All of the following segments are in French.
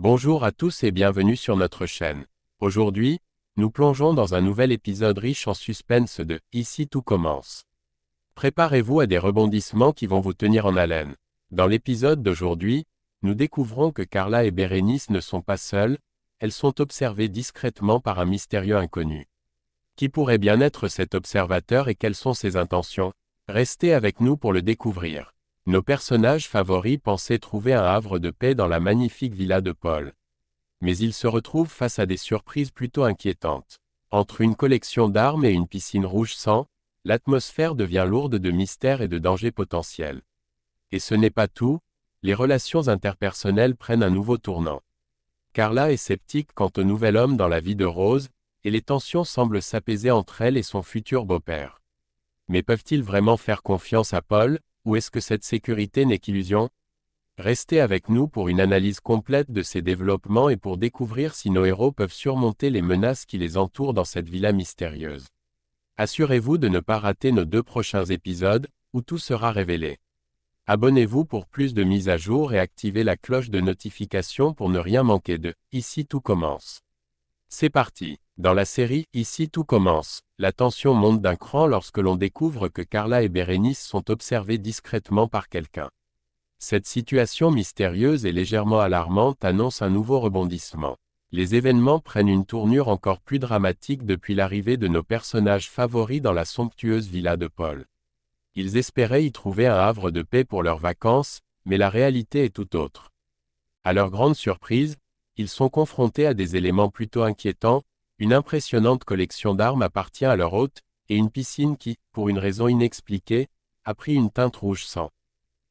Bonjour à tous et bienvenue sur notre chaîne. Aujourd'hui, nous plongeons dans un nouvel épisode riche en suspense de « Ici tout commence ». Préparez-vous à des rebondissements qui vont vous tenir en haleine. Dans l'épisode d'aujourd'hui, nous découvrons que Carla et Bérénice ne sont pas seules, elles sont observées discrètement par un mystérieux inconnu. Qui pourrait bien être cet observateur et quelles sont ses intentions? Restez avec nous pour le découvrir. Nos personnages favoris pensaient trouver un havre de paix dans la magnifique villa de Paul. Mais ils se retrouvent face à des surprises plutôt inquiétantes. Entre une collection d'armes et une piscine rouge sang, l'atmosphère devient lourde de mystères et de dangers potentiels. Et ce n'est pas tout, les relations interpersonnelles prennent un nouveau tournant. Carla est sceptique quant au nouvel homme dans la vie de Rose, et les tensions semblent s'apaiser entre elle et son futur beau-père. Mais peuvent-ils vraiment faire confiance à Paul, ou est-ce que cette sécurité n'est qu'illusion? Restez avec nous pour une analyse complète de ces développements et pour découvrir si nos héros peuvent surmonter les menaces qui les entourent dans cette villa mystérieuse. Assurez-vous de ne pas rater nos 2 prochains épisodes, où tout sera révélé. Abonnez-vous pour plus de mises à jour et activez la cloche de notification pour ne rien manquer de « Ici tout commence ». C'est parti. Dans la série « Ici tout commence », la tension monte d'un cran lorsque l'on découvre que Carla et Bérénice sont observées discrètement par quelqu'un. Cette situation mystérieuse et légèrement alarmante annonce un nouveau rebondissement. Les événements prennent une tournure encore plus dramatique depuis l'arrivée de nos personnages favoris dans la somptueuse villa de Paul. Ils espéraient y trouver un havre de paix pour leurs vacances, mais la réalité est tout autre. À leur grande surprise, ils sont confrontés à des éléments plutôt inquiétants. Une impressionnante collection d'armes appartient à leur hôte, et une piscine qui, pour une raison inexpliquée, a pris une teinte rouge sang.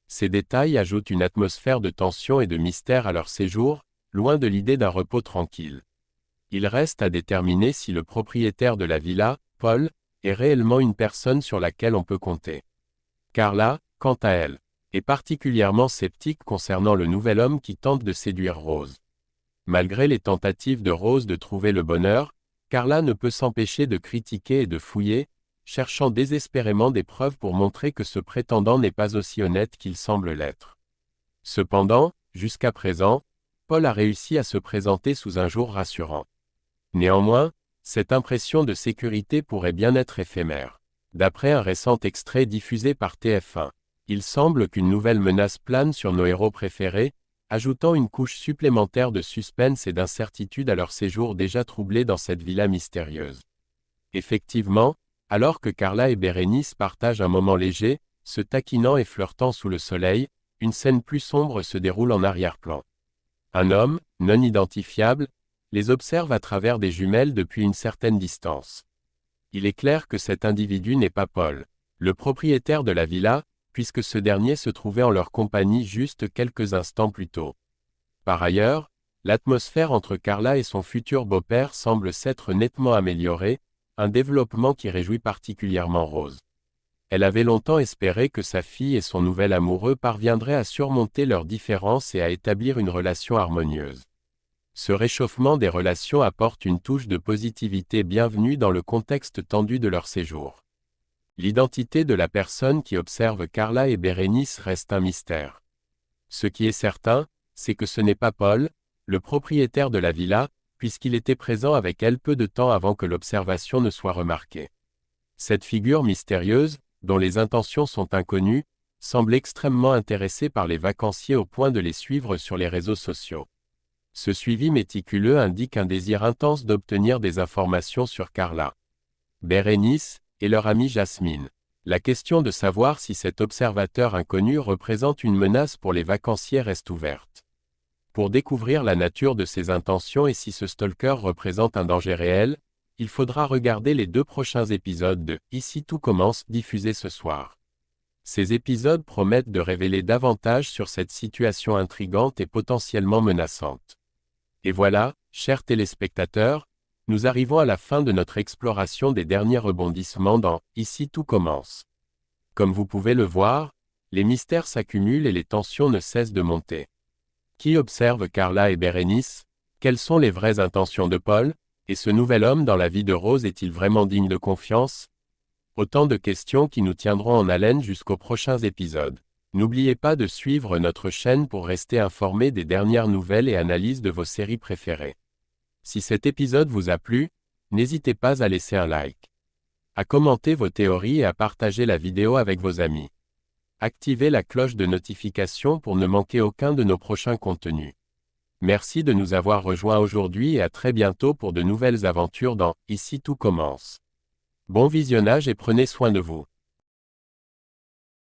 Ces détails ajoutent une atmosphère de tension et de mystère à leur séjour, loin de l'idée d'un repos tranquille. Il reste à déterminer si le propriétaire de la villa, Paul, est réellement une personne sur laquelle on peut compter. Carla, quant à elle, est particulièrement sceptique concernant le nouvel homme qui tente de séduire Rose. Malgré les tentatives de Rose de trouver le bonheur, Carla ne peut s'empêcher de critiquer et de fouiller, cherchant désespérément des preuves pour montrer que ce prétendant n'est pas aussi honnête qu'il semble l'être. Cependant, jusqu'à présent, Paul a réussi à se présenter sous un jour rassurant. Néanmoins, cette impression de sécurité pourrait bien être éphémère. D'après un récent extrait diffusé par TF1, il semble qu'une nouvelle menace plane sur nos héros préférés, ajoutant une couche supplémentaire de suspense et d'incertitude à leur séjour déjà troublé dans cette villa mystérieuse. Effectivement, alors que Carla et Bérénice partagent un moment léger, se taquinant et flirtant sous le soleil, une scène plus sombre se déroule en arrière-plan. Un homme, non identifiable, les observe à travers des jumelles depuis une certaine distance. Il est clair que cet individu n'est pas Paul, le propriétaire de la villa, puisque ce dernier se trouvait en leur compagnie juste quelques instants plus tôt. Par ailleurs, l'atmosphère entre Carla et son futur beau-père semble s'être nettement améliorée, un développement qui réjouit particulièrement Rose. Elle avait longtemps espéré que sa fille et son nouvel amoureux parviendraient à surmonter leurs différences et à établir une relation harmonieuse. Ce réchauffement des relations apporte une touche de positivité bienvenue dans le contexte tendu de leur séjour. L'identité de la personne qui observe Carla et Bérénice reste un mystère. Ce qui est certain, c'est que ce n'est pas Paul, le propriétaire de la villa, puisqu'il était présent avec elle peu de temps avant que l'observation ne soit remarquée. Cette figure mystérieuse, dont les intentions sont inconnues, semble extrêmement intéressée par les vacanciers au point de les suivre sur les réseaux sociaux. Ce suivi méticuleux indique un désir intense d'obtenir des informations sur Carla, Bérénice et leur amie Jasmine. La question de savoir si cet observateur inconnu représente une menace pour les vacanciers reste ouverte. Pour découvrir la nature de ses intentions et si ce stalker représente un danger réel, il faudra regarder les 2 prochains épisodes de « Ici tout commence » diffusés ce soir. Ces épisodes promettent de révéler davantage sur cette situation intrigante et potentiellement menaçante. Et voilà, chers téléspectateurs, nous arrivons à la fin de notre exploration des derniers rebondissements dans « Ici tout commence ». Comme vous pouvez le voir, les mystères s'accumulent et les tensions ne cessent de monter. Qui observe Carla et Bérénice? Quelles sont les vraies intentions de Paul? Et ce nouvel homme dans la vie de Rose est-il vraiment digne de confiance? Autant de questions qui nous tiendront en haleine jusqu'aux prochains épisodes. N'oubliez pas de suivre notre chaîne pour rester informé des dernières nouvelles et analyses de vos séries préférées. Si cet épisode vous a plu, n'hésitez pas à laisser un like, à commenter vos théories et à partager la vidéo avec vos amis. Activez la cloche de notification pour ne manquer aucun de nos prochains contenus. Merci de nous avoir rejoints aujourd'hui et à très bientôt pour de nouvelles aventures dans Ici tout commence. Bon visionnage et prenez soin de vous.